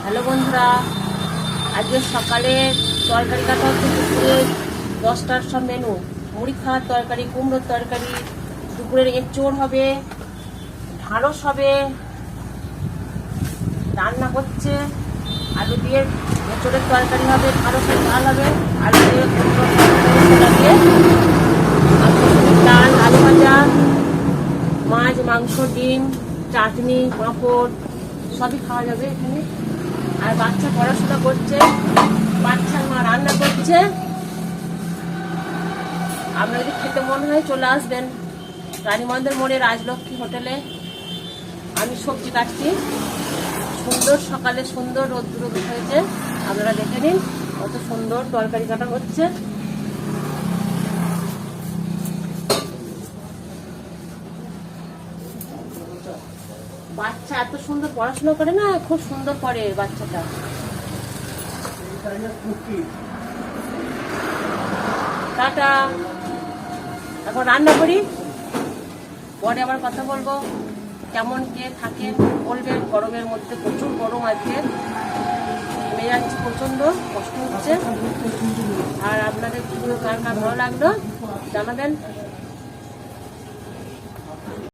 Hello বন্ধুরা, আজকে সকালে তরকারি কাটা হচ্ছে। দুপুরে 10টার সব মেনু: মুড়ি খাওয়ার তরকারি, কুমড়োর তরকারি, দুপুরের এঁচোড় হবে, ঢ্যাঁড়স হবে, রান্না করছে, আলু দিয়ে এঁচোড়ের তরকারি হবে, ঢ্যাঁড়সের ডাল হবে, আলু দিয়ে কুমড়োর তরকারি দিয়ে, আর ডাল, আলু ভাজা, মাছ, মাংস, ডিম, চাটনি, পাঁপড় সবই খাওয়া যাবে এখানে। আর বাচ্চা পড়াশোনা করছে, বাচ্চার মা রান্না করছে। আপনার যদি খেতে মন হয় চলে আসবেন রানীমন্দির মোড়ে রাজলক্ষ্মী হোটেলে। আমি সবজি কাটছি, সুন্দর সকালে সুন্দর রোদ্দুর হয়েছে, আপনারা দেখে নিন কত সুন্দর তরকারি কাটা হচ্ছে। বাচ্চা এত সুন্দর পড়াশোনা করে না, খুব সুন্দর করে বাচ্চাটা। টাটা, এখন রান্না করি, পরে আবার কথা বলবো। কেমন কে থাকে বলবেন। গরমের মধ্যে প্রচুর গরম আছে, ঘেমে যাচ্ছে, প্রচন্ড কষ্ট হচ্ছে। আর আপনাদের ভিডিও কার কার ভালো লাগলো জানাবেন।